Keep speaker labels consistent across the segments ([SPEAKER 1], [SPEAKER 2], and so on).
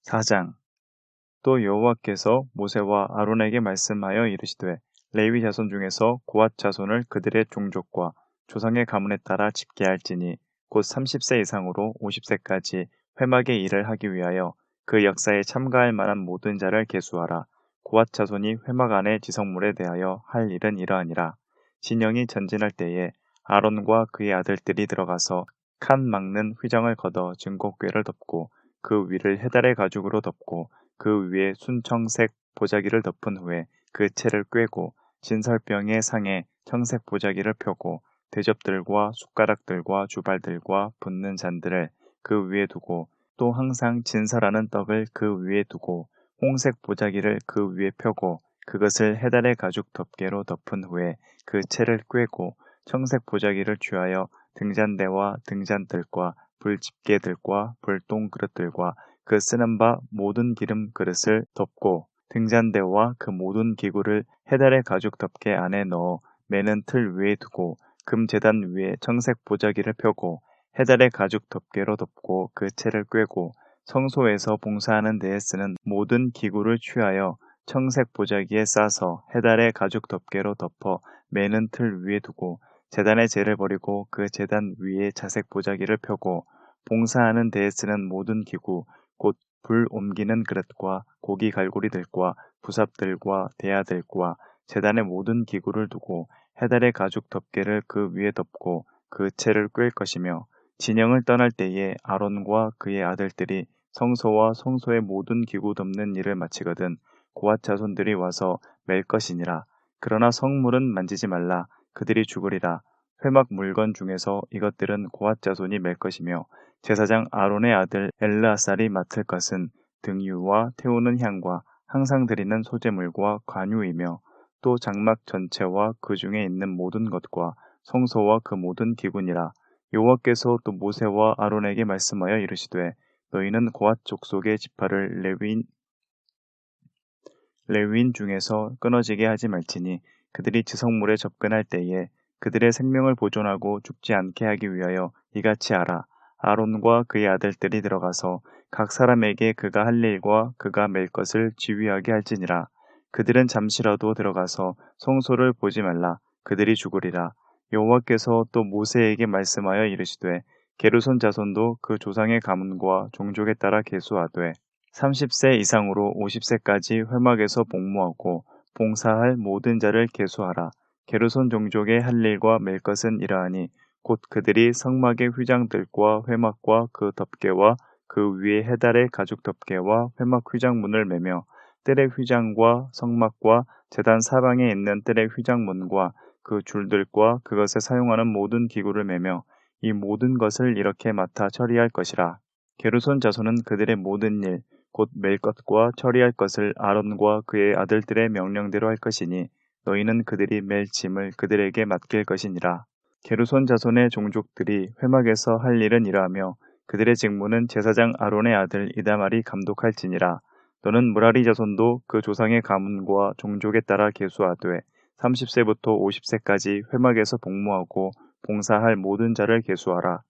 [SPEAKER 1] 4장. 또 여호와께서 모세와 아론에게 말씀하여 이르시되 레위 자손 중에서 고핫 자손을 그들의 종족과 조상의 가문에 따라 집계할지니 곧 30세 이상으로 50세까지 회막의 일을 하기 위하여 그 역사에 참가할 만한 모든 자를 계수하라. 고핫 자손이 회막 안의 지성물에 대하여 할 일은 이러하니라. 진영이 전진할 때에 아론과 그의 아들들이 들어가서 칸 막는 휘장을 걷어 증거궤를 덮고 그 위를 해달의 가죽으로 덮고 그 위에 순청색 보자기를 덮은 후에 그 채를 꿰고 진설병의 상에 청색 보자기를 펴고 대접들과 숟가락들과 주발들과 붓는 잔들을 그 위에 두고 또 항상 진설하는 떡을 그 위에 두고 홍색 보자기를 그 위에 펴고 그것을 해달의 가죽 덮개로 덮은 후에 그 채를 꿰고 청색 보자기를 취하여 등잔대와 등잔들과 불집게들과 불똥 그릇들과 그 쓰는 바 모든 기름 그릇을 덮고 등잔대와 그 모든 기구를 해달의 가죽 덮개 안에 넣어 매는 틀 위에 두고 금제단 위에 청색 보자기를 펴고 해달의 가죽 덮개로 덮고 그 채를 꿰고 성소에서 봉사하는 데에 쓰는 모든 기구를 취하여 청색 보자기에 싸서 해달의 가죽 덮개로 덮어 매는 틀 위에 두고 제단의 재를 버리고 그 제단 위에 자색 보자기를 펴고 봉사하는 데에 쓰는 모든 기구 곧 불 옮기는 그릇과 고기 갈고리들과 부삽들과 대야들과 제단의 모든 기구를 두고 해달의 가죽 덮개를 그 위에 덮고 그 채를 꿰 것이며 진영을 떠날 때에 아론과 그의 아들들이 성소와 성소의 모든 기구 덮는 일을 마치거든 고핫 자손들이 와서 맬 것이니라. 그러나 성물은 만지지 말라. 그들이 죽으리라. 회막 물건 중에서 이것들은 고핫 자손이 맬 것이며 제사장 아론의 아들 엘르아살이 맡을 것은 등유와 태우는 향과 항상 드리는 소제물과 관유이며 또 장막 전체와 그 중에 있는 모든 것과 성소와 그 모든 기구니라. 여호와께서 또 모세와 아론에게 말씀하여 이르시되 너희는 고핫 족속의 지파를 레위인 중에서 끊어지게 하지 말지니 그들이 지성물에 접근할 때에 그들의 생명을 보존하고 죽지 않게 하기 위하여 이같이 하라. 아론과 그의 아들들이 들어가서 각 사람에게 그가 할 일과 그가 맬 것을 지휘하게 할지니라. 그들은 잠시라도 들어가서 성소를 보지 말라. 그들이 죽으리라. 여호와께서 또 모세에게 말씀하여 이르시되 게르손 자손도 그 조상의 가문과 종족에 따라 계수하되 30세 이상으로 50세까지 회막에서 복무하고 봉사할 모든 자를 계수하라. 게르손 종족의 할 일과 맬 것은 이러하니 곧 그들이 성막의 휘장들과 회막과 그 덮개와 그 위에 해달의 가죽 덮개와 회막 휘장문을 매며 뜰의 휘장과 성막과 제단 사방에 있는 뜰의 휘장문과 그 줄들과 그것에 사용하는 모든 기구를 매며 이 모든 것을 이렇게 맡아 처리할 것이라. 게르손 자손은 그들의 모든 일 곧 맬 것과 처리할 것을 아론과 그의 아들들의 명령대로 할 것이니 너희는 그들이 맬 짐을 그들에게 맡길 것이니라. 게르손 자손의 종족들이 회막에서 할 일은 이러하며 그들의 직무는 제사장 아론의 아들 이다말이 감독할지니라. 너는 무라리 자손도 그 조상의 가문과 종족에 따라 계수하되 30세부터 50세까지 회막에서 복무하고 봉사할 모든 자를 계수하라.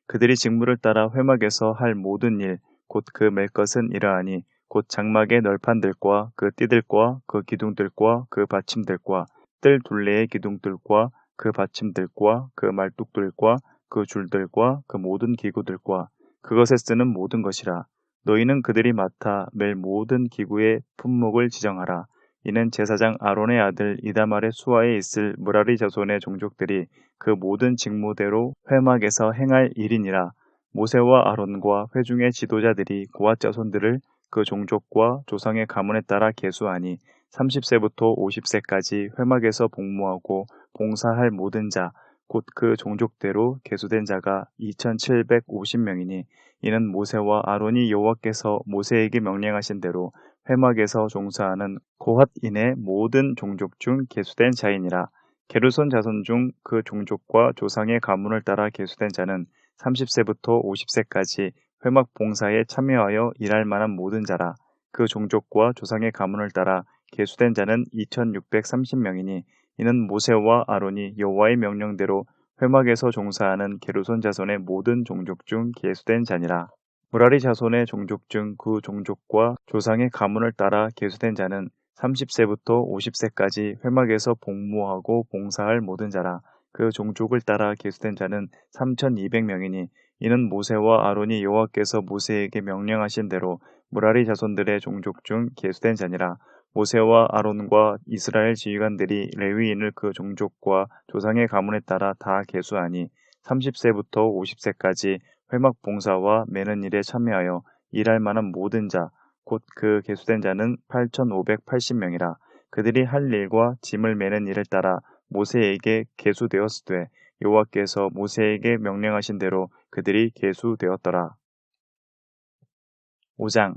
[SPEAKER 1] 그들이 직무를 따라 회막에서 할 모든 일 곧 그 맬 것은 이러하니 곧 장막의 널판들과 그 띠들과 그 기둥들과 그 받침들과 뜰 둘레의 기둥들과 그 받침들과 그 말뚝들과 그 줄들과 그 모든 기구들과 그것에 쓰는 모든 것이라. 너희는 그들이 맡아 맬 모든 기구의 품목을 지정하라. 이는 제사장 아론의 아들 이다말의 수하에 있을 무라리 자손의 종족들이 그 모든 직무대로 회막에서 행할 일이니라. 모세와 아론과 회중의 지도자들이 고핫 자손들을 그 종족과 조상의 가문에 따라 계수하니 30세부터 50세까지 회막에서 복무하고 봉사할 모든 자, 곧 그 종족대로 계수된 자가 2750명이니 이는 모세와 아론이 여호와께서 모세에게 명령하신 대로 회막에서 종사하는 고핫인의 모든 종족 중 계수된 자이니라. 게르손 자손 중 그 종족과 조상의 가문을 따라 계수된 자는 30세부터 50세까지 회막 봉사에 참여하여 일할 만한 모든 자라. 그 종족과 조상의 가문을 따라 계수된 자는 2630명이니 이는 모세와 아론이 여호와의 명령대로 회막에서 종사하는 게르손 자손의 모든 종족 중 계수된 자니라. 무라리 자손의 종족 중 그 종족과 조상의 가문을 따라 계수된 자는 30세부터 50세까지 회막에서 복무하고 봉사할 모든 자라. 그 종족을 따라 계수된 자는 3,200명이니 이는 모세와 아론이 여호와께서 모세에게 명령하신 대로 무라리 자손들의 종족 중 계수된 자니라. 모세와 아론과 이스라엘 지휘관들이 레위인을 그 종족과 조상의 가문에 따라 다 계수하니 30세부터 50세까지 회막 봉사와 매는 일에 참여하여 일할 만한 모든 자, 곧 그 계수된 자는 8,580명이라. 그들이 할 일과 짐을 매는 일을 따라 모세에게 계수되었으되 여호와께서 모세에게 명령하신 대로 그들이 계수되었더라. 5장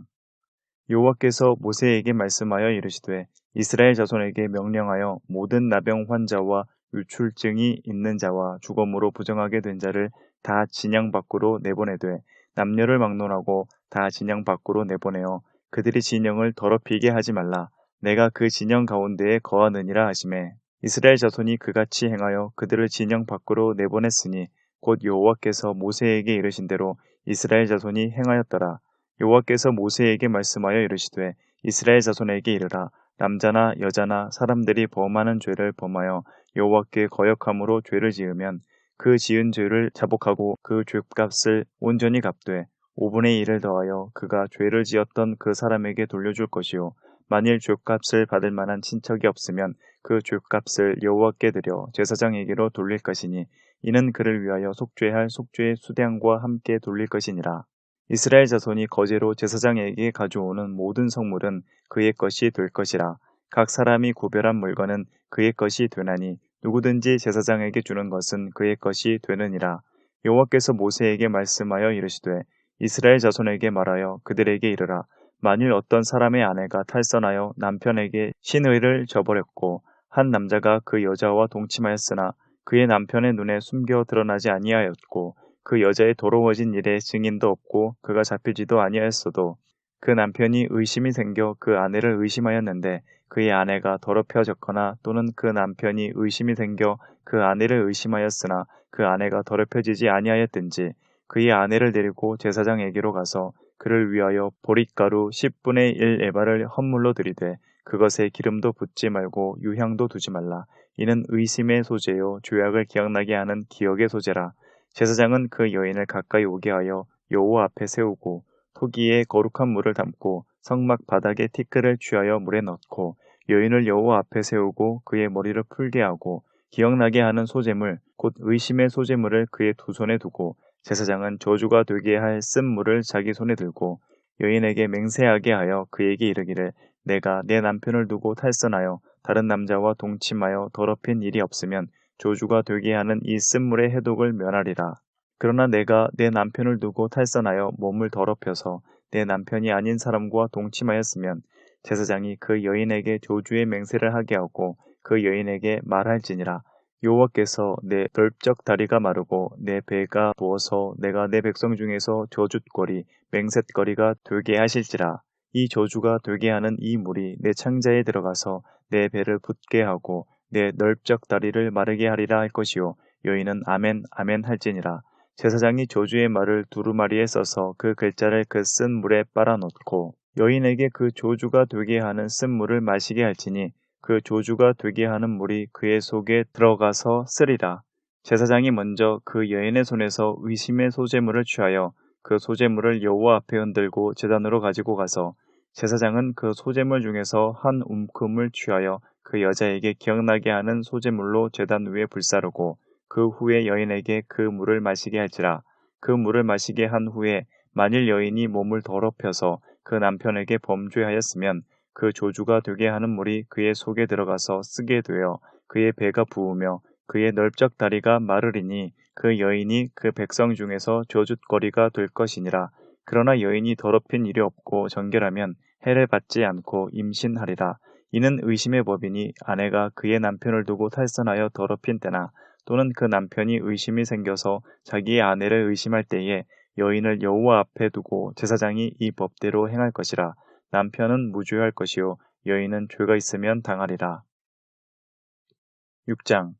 [SPEAKER 1] 여호와께서 모세에게 말씀하여 이르시되 이스라엘 자손에게 명령하여 모든 나병 환자와 유출증이 있는 자와 죽음으로 부정하게 된 자를 다 진영 밖으로 내보내되 남녀를 막론하고 다 진영 밖으로 내보내어 그들이 진영을 더럽히게 하지 말라. 내가 그 진영 가운데에 거하느니라 하시매 이스라엘 자손이 그같이 행하여 그들을 진영 밖으로 내보냈으니 곧 여호와께서 모세에게 이르신 대로 이스라엘 자손이 행하였더라. 여호와께서 모세에게 말씀하여 이르시되 이스라엘 자손에게 이르라. 남자나 여자나 사람들이 범하는 죄를 범하여 여호와께 거역함으로 죄를 지으면 그 지은 죄를 자복하고 그 죄값을 온전히 갚되 5분의 1을 더하여 그가 죄를 지었던 그 사람에게 돌려줄 것이요 만일 죄값을 받을 만한 친척이 없으면 그 죄값을 여호와께 드려 제사장에게로 돌릴 것이니 이는 그를 위하여 속죄할 속죄의 수량과 함께 돌릴 것이니라. 이스라엘 자손이 거제로 제사장에게 가져오는 모든 성물은 그의 것이 될 것이라. 각 사람이 구별한 물건은 그의 것이 되나니 누구든지 제사장에게 주는 것은 그의 것이 되느니라. 여호와께서 모세에게 말씀하여 이르시되 이스라엘 자손에게 말하여 그들에게 이르라. 만일 어떤 사람의 아내가 탈선하여 남편에게 신의를 저버렸고 한 남자가 그 여자와 동침하였으나 그의 남편의 눈에 숨겨 드러나지 아니하였고 그 여자의 더러워진 일에 증인도 없고 그가 잡히지도 아니하였어도 그 남편이 의심이 생겨 그 아내를 의심하였는데 그의 아내가 더럽혀졌거나 또는 그 남편이 의심이 생겨 그 아내를 의심하였으나 그 아내가 더럽혀지지 아니하였든지 그의 아내를 데리고 제사장에게로 가서 그를 위하여 보릿가루 10분의 1 에바를 헌물로 드리되 그것에 기름도 붓지 말고 유향도 두지 말라. 이는 의심의 소재요 죄악을 기억나게 하는 기억의 소재라. 제사장은 그 여인을 가까이 오게 하여 여호와 앞에 세우고 토기에 거룩한 물을 담고 성막 바닥에 티끌을 취하여 물에 넣고 여인을 여호와 앞에 세우고 그의 머리를 풀게 하고 기억나게 하는 소재물 곧 의심의 소재물을 그의 두 손에 두고 제사장은 저주가 되게 할 쓴 물을 자기 손에 들고 여인에게 맹세하게 하여 그에게 이르기를 내가 내 남편을 두고 탈선하여 다른 남자와 동침하여 더럽힌 일이 없으면 저주가 되게 하는 이 쓴물의 해독을 면하리라. 그러나 내가 내 남편을 두고 탈선하여 몸을 더럽혀서 내 남편이 아닌 사람과 동침하였으면 제사장이 그 여인에게 저주의 맹세를 하게 하고 그 여인에게 말할지니라. 여호와께서 내 넓적 다리가 마르고 내 배가 부어서 내가 내 백성 중에서 저주거리 맹셋거리가 되게 하실지라. 이 저주가 되게 하는 이 물이 내 창자에 들어가서 내 배를 붓게 하고 내 넓적 다리를 마르게 하리라 할 것이요 여인은 아멘 아멘 할지니라. 제사장이 저주의 말을 두루마리에 써서 그 글자를 그 쓴 물에 빨아놓고 여인에게 그 저주가 되게 하는 쓴 물을 마시게 할지니 그 저주가 되게 하는 물이 그의 속에 들어가서 쓰리라. 제사장이 먼저 그 여인의 손에서 의심의 소재물을 취하여 그 소재물을 여호와 앞에 흔들고 제단으로 가지고 가서 제사장은 그 소재물 중에서 한 움큼을 취하여 그 여자에게 기억나게 하는 소재물로 제단 위에 불사르고 그 후에 여인에게 그 물을 마시게 할지라. 그 물을 마시게 한 후에 만일 여인이 몸을 더럽혀서 그 남편에게 범죄하였으면 그 저주가 되게 하는 물이 그의 속에 들어가서 쓰게 되어 그의 배가 부으며 그의 넓적 다리가 마르리니 그 여인이 그 백성 중에서 저주거리가 될 것이니라. 그러나 여인이 더럽힌 일이 없고 정결하면 해를 받지 않고 임신하리라. 이는 의심의 법이니 아내가 그의 남편을 두고 탈선하여 더럽힌 때나 또는 그 남편이 의심이 생겨서 자기의 아내를 의심할 때에 여인을 여호와 앞에 두고 제사장이 이 법대로 행할 것이라. 남편은 무죄할 것이요 여인은 죄가 있으면 당하리라. 6장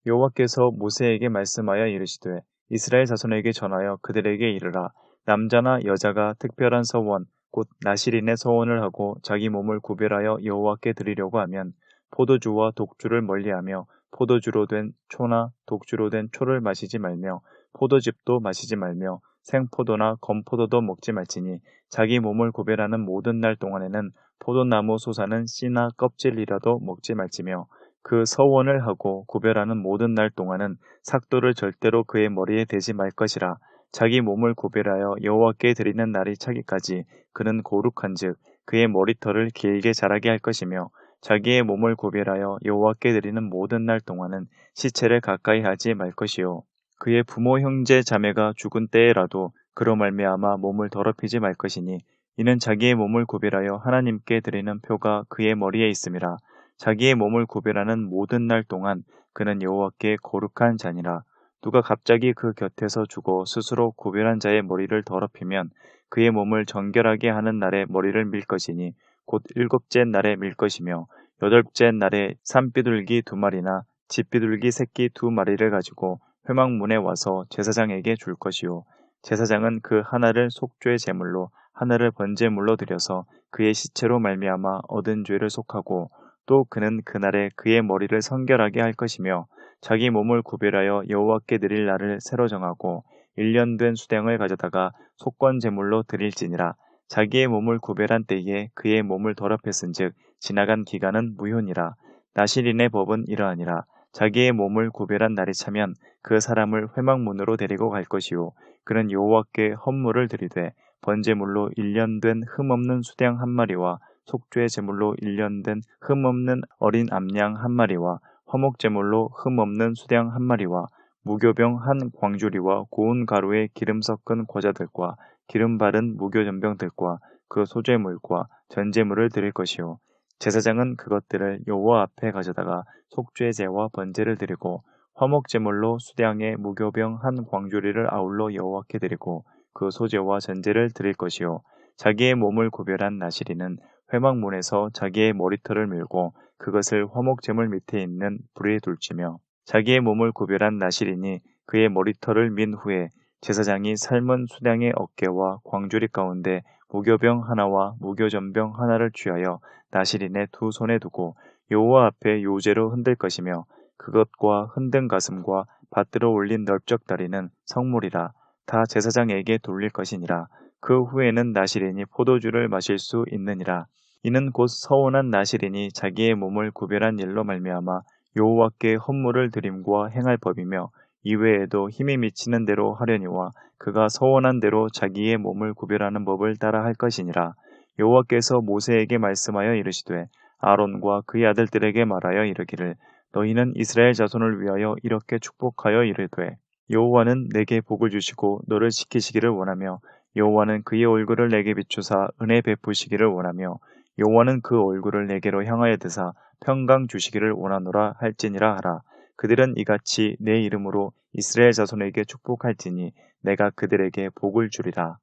[SPEAKER 1] 여호와께서 모세에게 말씀하여 이르시되 이스라엘 자손에게 전하여 그들에게 이르라. 남자나 여자가 특별한 서원, 곧 나실인의 서원을 하고 자기 몸을 구별하여 여호와께 드리려고 하면 포도주와 독주를 멀리하며 포도주로 된 초나 독주로 된 초를 마시지 말며 포도즙도 마시지 말며 생포도나 건포도도 먹지 말지니 자기 몸을 구별하는 모든 날 동안에는 포도나무 솟아는 씨나 껍질이라도 먹지 말지며 그 서원을 하고 구별하는 모든 날 동안은 삭도를 절대로 그의 머리에 대지 말 것이라. 자기 몸을 구별하여 여호와께 드리는 날이 차기까지 그는 거룩한즉 그의 머리털을 길게 자라게 할 것이며 자기의 몸을 구별하여 여호와께 드리는 모든 날 동안은 시체를 가까이 하지 말 것이요 그의 부모 형제 자매가 죽은 때에라도 그로 말미암아 몸을 더럽히지 말 것이니 이는 자기의 몸을 구별하여 하나님께 드리는 표가 그의 머리에 있음이라. 자기의 몸을 구별하는 모든 날 동안 그는 여호와께 거룩한 자니라. 누가 갑자기 그 곁에서 죽어 스스로 구별한 자의 머리를 더럽히면 그의 몸을 정결하게 하는 날에 머리를 밀 것이니 곧 일곱째 날에 밀 것이며 여덟째 날에 산비둘기 2마리나 집비둘기 새끼 2마리를 가지고 회막문에 와서 제사장에게 줄 것이요 제사장은 그 하나를 속죄 제물로 하나를 번제물로 드려서 그의 시체로 말미암아 얻은 죄를 속하고 또 그는 그날에 그의 머리를 성결하게 할 것이며 자기 몸을 구별하여 여호와께 드릴 날을 새로 정하고 1년 된 수량을 가져다가 속건 제물로 드릴지니라. 자기의 몸을 구별한 때에 그의 몸을 더럽혔은즉 지나간 기간은 무효니라. 나실인의 법은 이러하니라. 자기의 몸을 구별한 날이 차면 그 사람을 회막문으로 데리고 갈 것이요 그는 여호와께 헌물을 드리되 번제물로 1년 된 흠없는 수량 1마리와 속죄 제물로 1년 된 흠없는 어린 암양 1마리와 화목제물로 흠없는 수량 1마리와 무교병 1광주리와 고운 가루에 기름 섞은 과자들과 기름 바른 무교전병들과 그 소제물과 전제물을 드릴 것이요 제사장은 그것들을 여호와 앞에 가져다가 속죄제와 번제를 드리고 화목제물로 수량의 무교병 1광주리를 아울러 여호와께 드리고 그 소제와 전제를 드릴 것이요 자기의 몸을 구별한 나실인은 회막문에서 자기의 머리털을 밀고 그것을 화목제물 밑에 있는 불에 둘지며 자기의 몸을 구별한 나실인이 그의 머리털을 민 후에 제사장이 삶은 수량의 어깨와 광주리 가운데 무교병 하나와 무교전병 하나를 취하여 나실인의 2손에 두고 여호와 앞에 요제로 흔들 것이며 그것과 흔든 가슴과 받들어 올린 넓적 다리는 성물이라. 다 제사장에게 돌릴 것이니라. 그 후에는 나실인이 포도주를 마실 수 있느니라. 이는 곧 서원한 나실인이 자기의 몸을 구별한 일로 말미암아 여호와께 헌물을 드림과 행할 법이며 이외에도 힘이 미치는 대로 하려니와 그가 서원한 대로 자기의 몸을 구별하는 법을 따라 할 것이니라. 여호와께서 모세에게 말씀하여 이르시되 아론과 그의 아들들에게 말하여 이르기를 너희는 이스라엘 자손을 위하여 이렇게 축복하여 이르되 여호와는 내게 복을 주시고 너를 지키시기를 원하며 여호와는 그의 얼굴을 내게 비추사 은혜 베푸시기를 원하며 여호와는 그 얼굴을 내게로 향하여 드사 평강 주시기를 원하노라 할지니라 하라. 그들은 이같이 내 이름으로 이스라엘 자손에게 축복할지니 내가 그들에게 복을 주리라.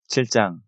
[SPEAKER 1] 7장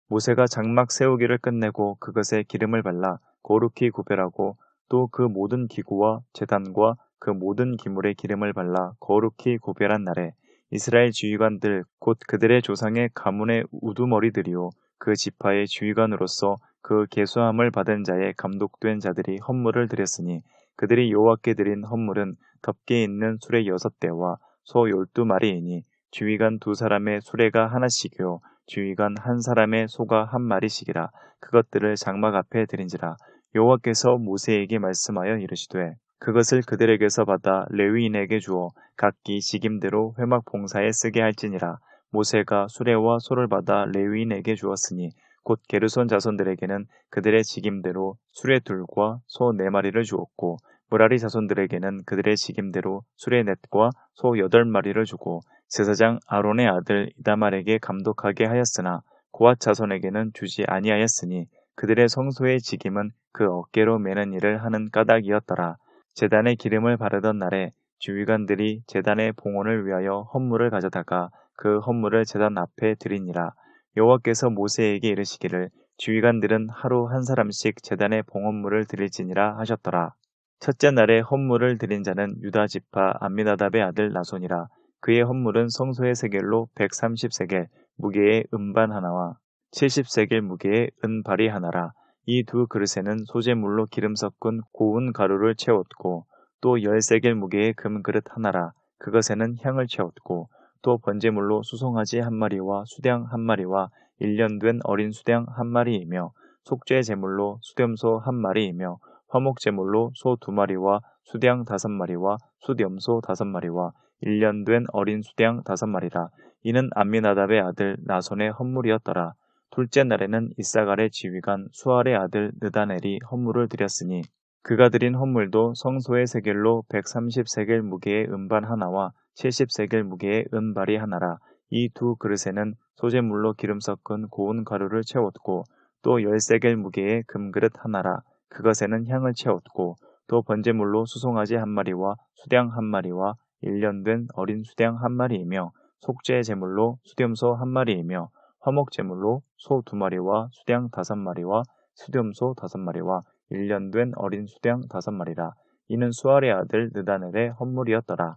[SPEAKER 1] 모세가 장막 세우기를 끝내고 그것에 기름을 발라 거룩히 구별하고 또 그 모든 기구와 제단과 그 모든 기물에 기름을 발라 거룩히 구별한 날에 이스라엘 지휘관들 곧 그들의 조상의 가문의 우두머리들이요 그 지파의 지휘관으로서 그 계수함을 받은 자의 감독된 자들이 헌물을 드렸으니 그들이 여호와께 드린 헌물은 덮개 있는 수레 6대와 소 12마리이니 지휘관 2사람의 수레가 하나씩이요 지휘관 1사람의 소가 1마리씩이라. 그것들을 장막 앞에 드린지라. 여호와께서 모세에게 말씀하여 이르시되 그것을 그들에게서 받아 레위인에게 주어 각기 직임대로 회막 봉사에 쓰게 할지니라. 모세가 수레와 소를 받아 레위인에게 주었으니 곧 게르손 자손들에게는 그들의 직임대로 수레 2과 소 4마리를 주었고 므라리 자손들에게는 그들의 직임대로 수레 4과 소 8마리를 주고 제사장 아론의 아들 이다말에게 감독하게 하였으나 고앗 자손에게는 주지 아니하였으니 그들의 성소의 직임은 그 어깨로 매는 일을 하는 까닭이었더라. 제단에 기름을 바르던 날에 지휘관들이 제단의 봉헌을 위하여 헌물을 가져다가 그 헌물을 제단 앞에 드리니라. 여호와께서 모세에게 이르시기를 지휘관들은 하루 1사람씩 제단의 봉헌물을 드릴지니라 하셨더라. 첫째 날에 헌물을 드린 자는 유다 지파 암미나답의 아들 나손이라. 그의 헌물은 성소의 세겔로 130세겔 무게의 은반 하나와 70세겔 무게의 은발이 하나라. 이 두 그릇에는 소재물로 기름 섞은 고운 가루를 채웠고 또 10세겔 무게의 금그릇 하나라. 그것에는 향을 채웠고 또 번제물로 수송아지 한 마리와 수량 한 마리와 1년 된 어린 수량 한 마리이며 속죄 제물로 수렴소 한 마리이며 화목 제물로 소 2마리와 수량 5마리와 숫염소 5마리와 1년 된 어린 수량 5마리라. 이는 암미나답의 아들 나손의 헌물이었더라. 둘째 날에는 이사갈의 지휘관 수알의 아들 느다넬이 헌물을 드렸으니 그가 드린 헌물도 성소의 세겔로 130세겔 무게의 은반 하나와 70세겔 무게의 은발이 하나라. 이 두 그릇에는 소재물로 기름 섞은 고운 가루를 채웠고 또 10세겔 무게의 금그릇 하나라. 그것에는 향을 채웠고 또 번제물로 수송아지 한 마리와 수량 한 마리와 1년 된 어린 수량 한 마리이며 속죄 제물로 수렴소 한 마리이며 화목 제물로 소 2마리와 수량 5마리와 수렴소 5마리와 1년 된 어린 수량 5마리라. 이는 수알의 아들 느다넬의 헌물이었더라.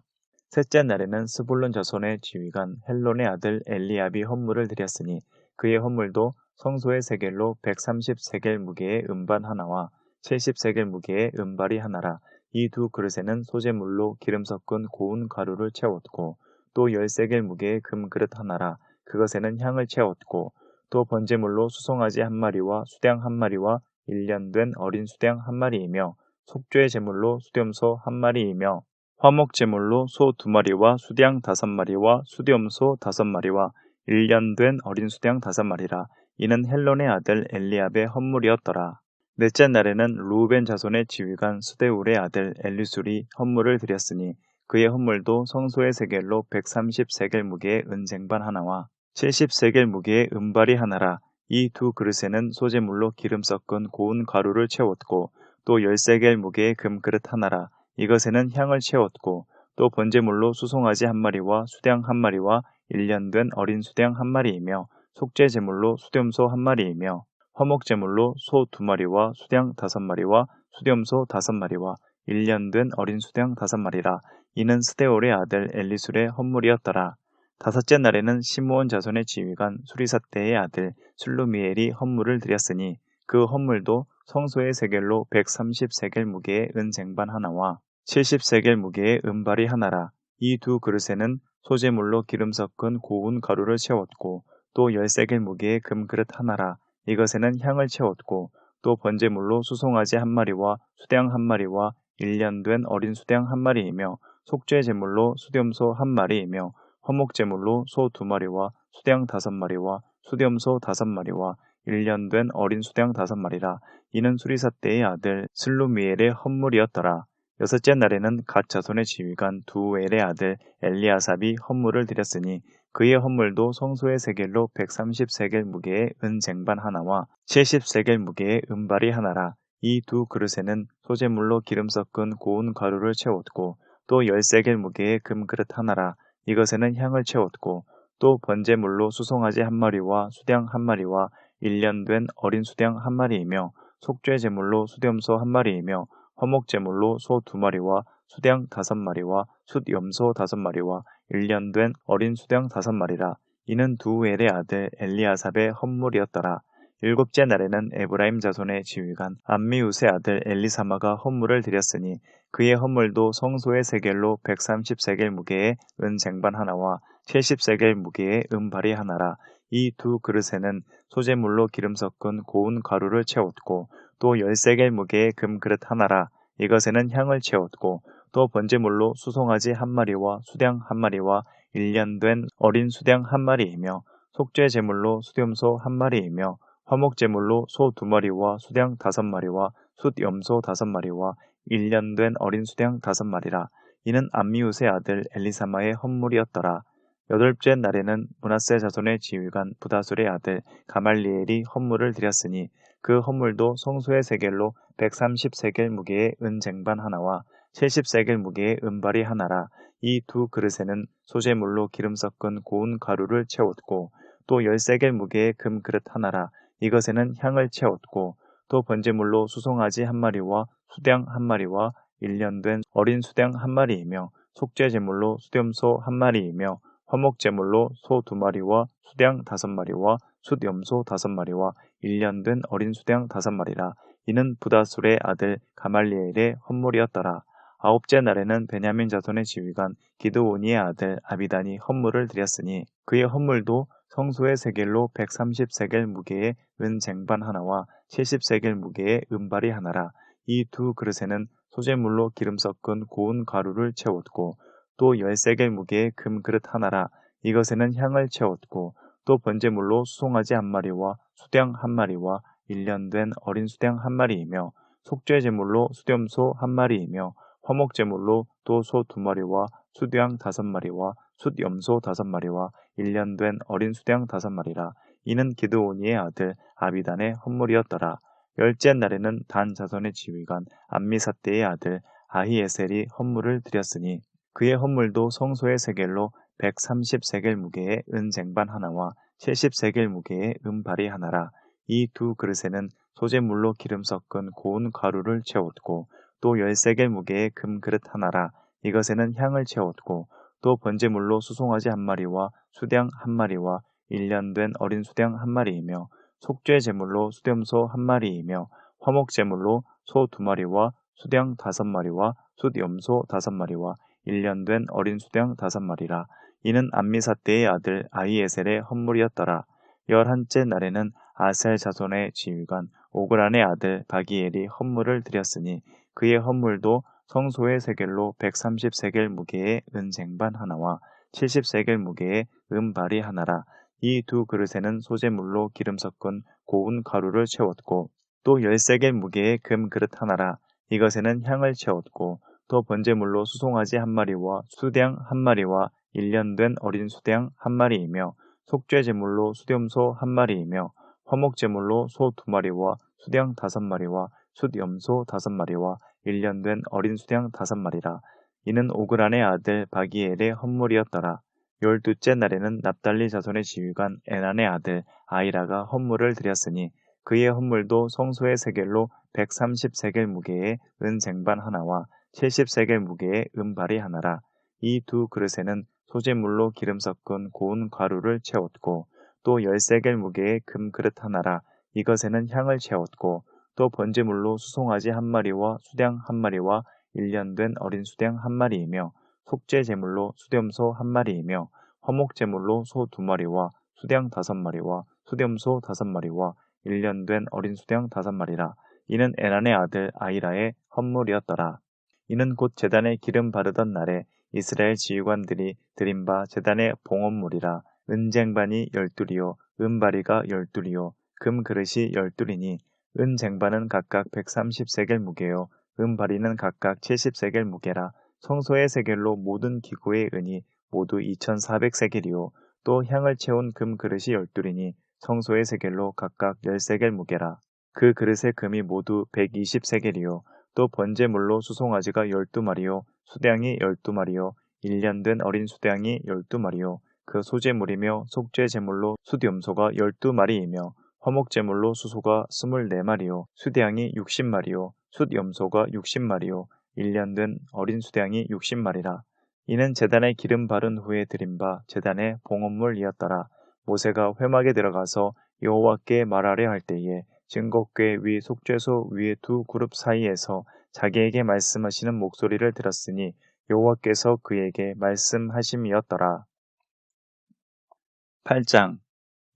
[SPEAKER 1] 셋째 날에는 스불론 자손의 지휘관 헬론의 아들 엘리압이 헌물을 드렸으니 그의 헌물도 성소의 세겔로 130세겔 무게의 은반 하나와 70세겔 무게의 은발이 하나라. 이 두 그릇에는 소재물로 기름 섞은 고운 가루를 채웠고 또 10세겔 무게의 금그릇 하나라. 그것에는 향을 채웠고 또 번제물로 수송아지 한 마리와 수량 한 마리와 1년 된 어린 수량 한 마리이며 속죄 제물로 수렴소 한 마리이며 화목 제물로 소 2마리와 수량 5마리와 수렴소 5마리와 1년 된 어린 수량 5마리라. 이는 헬론의 아들 엘리압의 헌물이었더라. 넷째 날에는 루벤 자손의 지휘관 수데울의 아들 엘리술이 헌물을 드렸으니 그의 헌물도 성소의 세겔로 130세겔 무게의 은쟁반 하나와 70세겔 무게의 은발이 하나라. 이 두 그릇에는 소재물로 기름 섞은 고운 가루를 채웠고 또 10세겔 무게의 금그릇 하나라. 이것에는 향을 채웠고 또 번제물로 수송아지 한 마리와 수량 한 마리와 1년 된 어린 수량 한 마리이며 속죄 제물로 수렴소 한 마리이며 화목 제물로 소 2마리와 수량 5마리와 수렴소 5마리와 1년 된 어린 수량 5마리라. 이는 스데올의 아들 엘리술의 헌물이었더라. 다섯째 날에는 시므온 자손의 지휘관 수리사대의 아들 술루미엘이 헌물을 드렸으니 그 헌물도 성소의 세겔로 130세겔 무게의 은쟁반 하나와 70세겔 무게의 은발이 하나라. 이 두 그릇에는 소재물로 기름 섞은 고운 가루를 채웠고 또 10세겔 무게의 금그릇 하나라. 이것에는 향을 채웠고 또 번제물로 수송아지 한 마리와 수량 한 마리와 1년 된 어린 수량 한 마리이며 속죄 제물로 수렴소 한 마리이며 화목 제물로 소 2마리와 수량 5마리와 수렴소 5마리와 1년 된 어린 수량 5마리라. 이는 수리사대의 아들 슬루미엘의 헌물이었더라. 여섯째 날에는 갓 자손의 지휘관 두엘의 아들 엘리아삽이 헌물을 드렸으니 그의 헌물도 성소의 세겔로 130세겔 무게의 은쟁반 하나와 70세겔 무게의 은발이 하나라. 이 두 그릇에는 소재물로 기름 섞은 고운 가루를 채웠고 또 10세겔 무게의 금그릇 하나라. 이것에는 향을 채웠고 또 번제물로 수송아지 한 마리와 수량 한 마리와 1년 된 어린 수량 한 마리이며 속죄 제물로 수렴소 한 마리이며 화목 제물로 소 2마리와 수량 5마리와 숫염소 5마리와 1년 된 어린 수량 5마리라. 이는 두엘의 아들 엘리아삽의 헌물이었더라. 일곱째 날에는 에브라임 자손의 지휘관 암미우스의 아들 엘리사마가 헌물을 드렸으니 그의 헌물도 성소의 세겔로 130세겔 무게의 은쟁반 하나와 70세겔 무게의 은발이 하나라. 이 두 그릇에는 소재물로 기름 섞은 고운 가루를 채웠고 또 10세겔 무게의 금그릇 하나라. 이것에는 향을 채웠고 또 번제물로 수송아지 한 마리와 수량 한 마리와 1년 된 어린 수량 한 마리이며 속죄 제물로 수렴소 한 마리이며 화목 제물로 소 2마리와 수량 5마리와 숫염소 5마리와 1년 된 어린 수량 5마리라. 이는 암미우스의 아들 엘리사마의 헌물이었더라. 여덟째 날에는 므낫세 자손의 지휘관 부다술의 아들 가말리엘이 헌물을 드렸으니 그 헌물도 성소의 세겔로 130세겔 무게의 은쟁반 하나와 70세겔 무게의 은발이 하나라. 이 두 그릇에는 소재물로 기름 섞은 고운 가루를 채웠고 또 10세겔 무게의 금그릇 하나라. 이것에는 향을 채웠고 또 번제물로 수송아지 한 마리와 수량 한 마리와 1년 된 어린 수량 한 마리이며 속죄 제물로 수염소 1마리이며 화목 제물로 소 2마리와 수양 5마리와 숫염소 5마리와 1년 된 어린 수양 5마리라. 이는 부다술의 아들 가말리엘의 헌물이었더라. 아홉째 날에는 베냐민 자손의 지휘관 기드오니의 아들 아비단이 헌물을 드렸으니 그의 헌물도 성소의 세겔로 130세겔 무게의 은 쟁반 하나와 70세겔 무게의 은발이 하나라. 이 두 그릇에는 소재물로 기름 섞은 고운 가루를 채웠고 또 10세겔 무게의 금 그릇 하나라. 이것에는 향을 채웠고 또 번제물로 수송아지 1마리와 수양 1마리와 1년 된 어린 수양 1마리이며 속죄 제물로 수염소 1마리이며 화목 제물로 또 소 2마리와 수양 5마리와 숫염소 5마리와 1년 된 어린 수양 5마리라. 이는 기드오니의 아들 아비단의 헌물이었더라. 열째 날에는 단 자손의 지휘관 암미사대의 아들 아히에셀이 헌물을 드렸으니 그의 헌물도 성소의 세겔로 130세겔 무게의 은 쟁반 하나와 70세겔 무게의 은발이 하나라. 이 두 그릇에는 소재물로 기름 섞은 고운 가루를 채웠고 또 10세겔 무게의 금 그릇 하나라. 이것에는 향을 채웠고 또 번제물로 수송아지 1마리와 수양 1마리와 1년 된 어린 수양 1마리이며 속죄 제물로 수염소 1마리이며 화목 제물로 소 2마리와 수양 5마리와 숫염소 5마리와 1년 된 어린 수양 5마리라. 이는 암미사대의 아들 아히에셀의 헌물이었더라. 11째 날에는 아셀 자손의 지휘관 오그란의 아들 바기엘이 헌물을 드렸으니 그의 헌물도 성소의 세겔로 130세겔 무게의 은 쟁반 하나와 70세겔 무게의 은발이 하나라. 이 두 그릇에는 소재물로 기름 섞은 고운 가루를 채웠고 또 10세겔 무게의 금 그릇 하나라. 이것에는 향을 채웠고 또 번제물로 수송아지 1마리와 수양 1마리와 1년 된 어린 수양 1마리이며 속죄 제물로 수염소 1마리이며 화목 제물로 소 2마리와 수양 5마리와 숫염소 5마리와 1년 된 어린 수양 5마리라. 이는 오그란의 아들 바기엘의 헌물이었더라. 12째 날에는 납달리 자손의 지휘관 에난의 아들 아이라가 헌물을 드렸으니 그의 헌물도 성소의 세겔로 130세겔 무게의 은 쟁반 하나와 70세겔 무게의 은발이 하나라. 이 두 그릇에는 소재물로 기름 섞은 고운 가루를 채웠고 또 10세겔 무게의 금 그릇 하나라. 이것에는 향을 채웠고 또 번제물로 수송아지 1마리와 수양 1마리와 1년 된 어린 수양 1마리이며 속죄 제물로 수염소 1마리이며 화목 제물로 소 2마리와 수양 5마리와 숫염소 5마리와 1년 된 어린 수양 5마리라. 이는 에난의 아들 아이라의 헌물이었더라. 이는 곧 제단에 기름 바르던 날에 이스라엘 지휘관들이 드린 바 제단의 봉헌물이라. 은쟁반이 12이요 은바리가 12이요 금 그릇이 12이니 은 쟁반은 각각 130세겔 무게요 은바리는 각각 70세겔 무게라. 성소의 세겔로 모든 기구의 은이 모두 2400세겔이요 또 향을 채운 금 그릇이 12이니 성소의 세겔로 각각 10세겔 무게라. 그 그릇의 금이 모두 120세겔이요 또 번제물로 수송아지가 12마리요 수양이 12마리요 1년 된 어린 수양이 12마리요 그 소제물이며 속죄 제물로 숫염소가 12마리이며 화목 제물로 수소가 24마리요 수양이 60마리요 숫염소가 60마리요 1년 된 어린 수양이 60마리라. 이는 제단에 기름 바른 후에 드린 바 제단의 봉헌물이었더라. 모세가 회막에 들어가서 여호와께 말하려 할 때에 증거궤 위 속죄소 위의 두 그룹 사이에서 자기에게 말씀하시는 목소리를 들었으니 여호와께서 그에게 말씀하심이었더라. 8장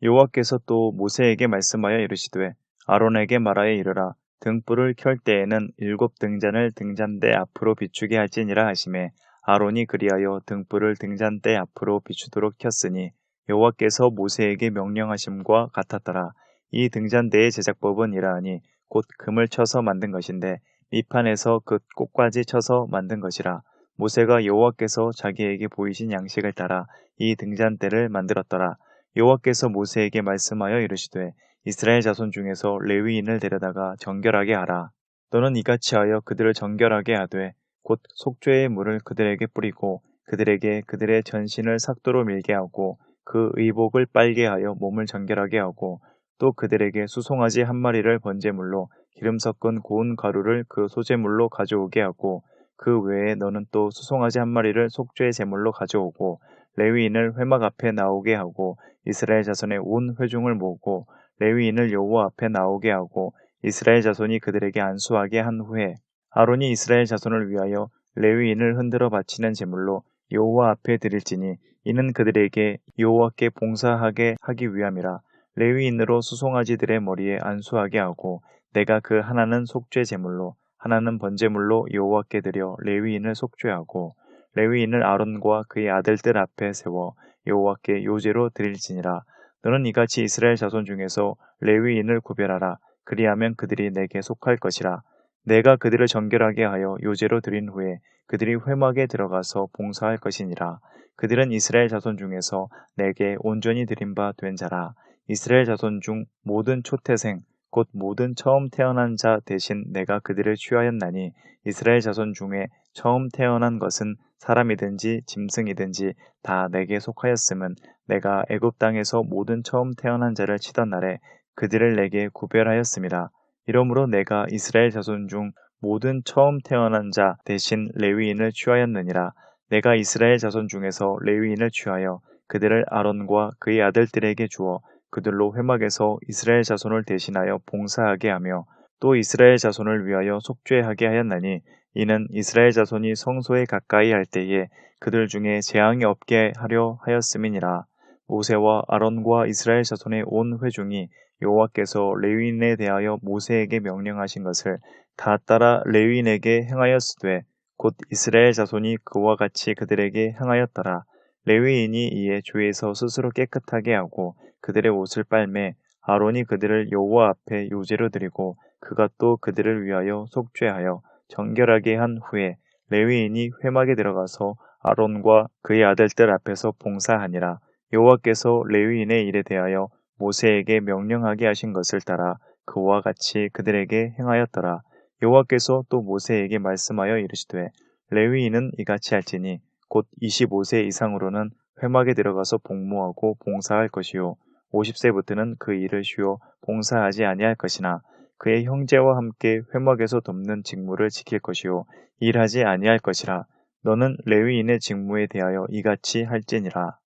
[SPEAKER 1] 여호와께서 또 모세에게 말씀하여 이르시되 아론에게 말하여 이르라. 등불을 켤 때에는 7 등잔을 등잔대 앞으로 비추게 할지니라 하시매 아론이 그리하여 등불을 등잔대 앞으로 비추도록 켰으니 여호와께서 모세에게 명령하심과 같았더라. 이 등잔대의 제작법은 이러하니 곧 금을 쳐서 만든 것인데 밑판에서 그 꽃까지 쳐서 만든 것이라. 모세가 여호와께서 자기에게 보이신 양식을 따라 이 등잔대를 만들었더라. 여호와께서 모세에게 말씀하여 이르시되 이스라엘 자손 중에서 레위인을 데려다가 정결하게 하라. 너는 이같이 하여 그들을 정결하게 하되 곧 속죄의 물을 그들에게 뿌리고 그들에게 그들의 전신을 삭도로 밀게 하고 그 의복을 빨게 하여 몸을 정결하게 하고 또 그들에게 수송아지 1마리를 번제물로 기름 섞은 고운 가루를 그 소제물로 가져오게 하고 그 외에 너는 또 수송아지 한 마리를 속죄의 제물로 가져오고 레위인을 회막 앞에 나오게 하고 이스라엘 자손의 온 회중을 모으고 레위인을 여호와 앞에 나오게 하고 이스라엘 자손이 그들에게 안수하게 한 후에 아론이 이스라엘 자손을 위하여 레위인을 흔들어 바치는 제물로 여호와 앞에 드릴지니 이는 그들에게 여호와께 봉사하게 하기 위함이라. 레위인으로 수송아지들의 머리에 안수하게 하고 내가 그 하나는 속죄 제물로 하나는 번제물로 여호와께 드려 레위인을 속죄하고 레위인을 아론과 그의 아들들 앞에 세워 여호와께 요제로 드릴지니라. 너는 이같이 이스라엘 자손 중에서 레위인을 구별하라. 그리하면 그들이 내게 속할 것이라. 내가 그들을 정결하게 하여 요제로 드린 후에 그들이 회막에 들어가서 봉사할 것이니라. 그들은 이스라엘 자손 중에서 내게 온전히 드린 바 된 자라. 이스라엘 자손 중 모든 초태생 곧 모든 처음 태어난 자 대신 내가 그들을 취하였나니 이스라엘 자손 중에 처음 태어난 것은 사람이든지 짐승이든지 다 내게 속하였음은 내가 애굽 땅에서 모든 처음 태어난 자를 치던 날에 그들을 내게 구별하였음이라. 이러므로 내가 이스라엘 자손 중 모든 처음 태어난 자 대신 레위인을 취하였느니라. 내가 이스라엘 자손 중에서 레위인을 취하여 그들을 아론과 그의 아들들에게 주어 그들로 회막에서 이스라엘 자손을 대신하여 봉사하게 하며 또 이스라엘 자손을 위하여 속죄하게 하였나니 이는 이스라엘 자손이 성소에 가까이 할 때에 그들 중에 재앙이 없게 하려 하였음이니라. 모세와 아론과 이스라엘 자손의 온 회중이 여호와께서 레위인에 대하여 모세에게 명령하신 것을 다 따라 레위인에게 행하였으되 곧 이스라엘 자손이 그와 같이 그들에게 행하였더라. 레위인이 이에 죄에서 스스로 깨끗하게 하고 그들의 옷을 빨매 아론이 그들을 여호와 앞에 요제로 드리고 그가 또 그들을 위하여 속죄하여 정결하게 한 후에 레위인이 회막에 들어가서 아론과 그의 아들들 앞에서 봉사하니라. 여호와께서 레위인의 일에 대하여 모세에게 명령하게 하신 것을 따라 그와 같이 그들에게 행하였더라. 여호와께서 또 모세에게 말씀하여 이르시되 레위인은 이같이 할지니 곧 25세 이상으로는 회막에 들어가서 복무하고 봉사할 것이요 50세부터는 그 일을 쉬어 봉사하지 아니할 것이나 그의 형제와 함께 회막에서 돕는 직무를 지킬 것이요 일하지 아니할 것이라. 너는 레위인의 직무에 대하여 이같이 할지니라.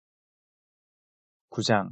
[SPEAKER 1] 9장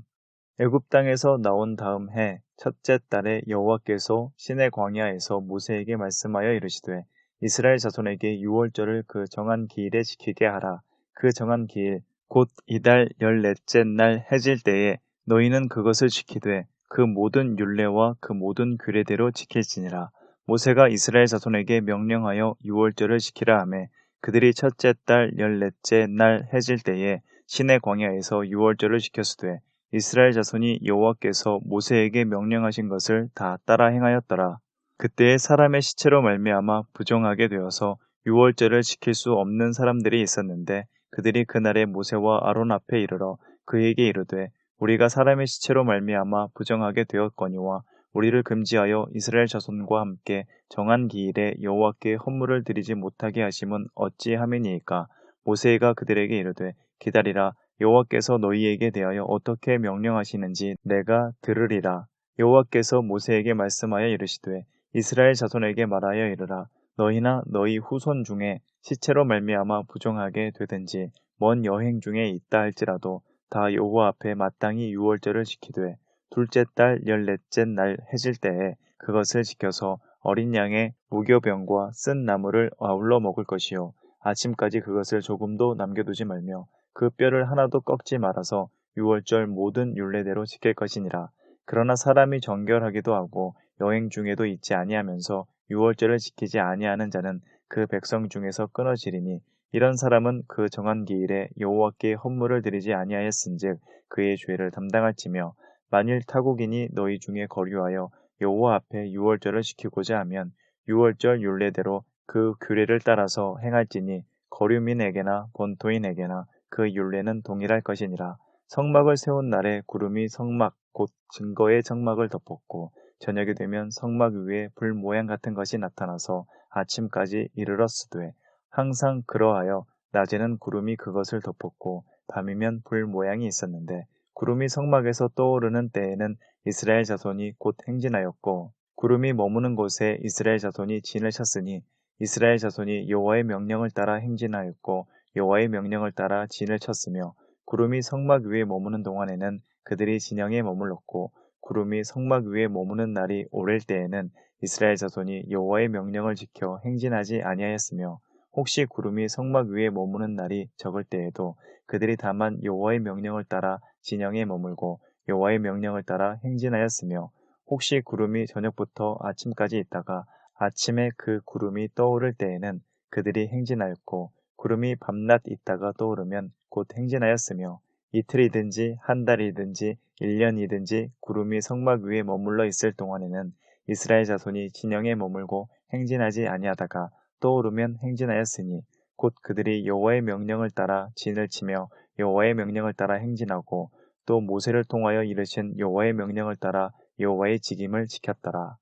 [SPEAKER 1] 애굽 땅에서 나온 다음 해 첫째 달에 여호와께서 시내 광야에서 모세에게 말씀하여 이르시되 이스라엘 자손에게 유월절을 그 정한 기일에 지키게 하라. 그 정한 기일 곧 이달 14째 날 해질 때에 너희는 그것을 지키되 그 모든 율례와 그 모든 규례대로 지킬지니라. 모세가 이스라엘 자손에게 명령하여 유월절을 지키라 하매 그들이 첫째 달 14째 날 해질 때에 시내 광야에서 유월절을 지켰으되 이스라엘 자손이 여호와께서 모세에게 명령하신 것을 다 따라 행하였더라. 그때에 사람의 시체로 말미암아 부정하게 되어서 유월절을 지킬 수 없는 사람들이 있었는데 그들이 그날에 모세와 아론 앞에 이르러 그에게 이르되 우리가 사람의 시체로 말미암아 부정하게 되었거니와 우리를 금지하여 이스라엘 자손과 함께 정한 기일에 여호와께 헌물을 드리지 못하게 하심은 어찌함이니이까. 모세가 그들에게 이르되 기다리라. 여호와께서 너희에게 대하여 어떻게 명령하시는지 내가 들으리라. 여호와께서 모세에게 말씀하여 이르시되 이스라엘 자손에게 말하여 이르라. 너희나 너희 후손 중에 시체로 말미암아 부정하게 되든지 먼 여행 중에 있다 할지라도 다 여호와 앞에 마땅히 유월절을 지키되 둘째 달 14째 날 해질 때에 그것을 지켜서 어린 양의 무교병과 쓴 나물을 아울러 먹을 것이요 아침까지 그것을 조금도 남겨두지 말며 그 뼈를 하나도 꺾지 말아서 유월절 모든 율례대로 지킬 것이니라. 그러나 사람이 정결하기도 하고 여행 중에도 있지 아니하면서 유월절을 지키지 아니하는 자는 그 백성 중에서 끊어지리니 이런 사람은 그 정한 기일에 여호와께 헌물을 드리지 아니하였은즉 그의 죄를 담당할지며 만일 타국인이 너희 중에 거류하여 여호와 앞에 유월절을 지키고자 하면 유월절 율례대로 그 규례를 따라서 행할지니 거류민에게나 본토인에게나 그 율례는 동일할 것이니라. 성막을 세운 날에 구름이 성막 곧 증거의 성막을 덮었고 저녁이 되면 성막 위에 불 모양 같은 것이 나타나서 아침까지 이르렀으되 항상 그러하여 낮에는 구름이 그것을 덮었고 밤이면 불 모양이 있었는데 구름이 성막에서 떠오르는 때에는 이스라엘 자손이 곧 행진하였고 구름이 머무는 곳에 이스라엘 자손이 진을 쳤으니 이스라엘 자손이 여호와의 명령을 따라 행진하였고 여호와의 명령을 따라 진을 쳤으며 구름이 성막 위에 머무는 동안에는 그들이 진영에 머물렀고 구름이 성막 위에 머무는 날이 오를 때에는 이스라엘 자손이 여호와의 명령을 지켜 행진하지 아니하였으며 혹시 구름이 성막 위에 머무는 날이 적을 때에도 그들이 다만 여호와의 명령을 따라 진영에 머물고 여호와의 명령을 따라 행진하였으며 혹시 구름이 저녁부터 아침까지 있다가 아침에 그 구름이 떠오를 때에는 그들이 행진하였고 구름이 밤낮 있다가 떠오르면 곧 행진하였으며 이틀이든지 한 달이든지 1년이든지 구름이 성막 위에 머물러 있을 동안에는 이스라엘 자손이 진영에 머물고 행진하지 아니하다가 떠오르면 행진하였으니 곧 그들이 여호와의 명령을 따라 진을 치며 여호와의 명령을 따라 행진하고 또 모세를 통하여 이르신 여호와의 명령을 따라 여호와의 직임을 지켰더라.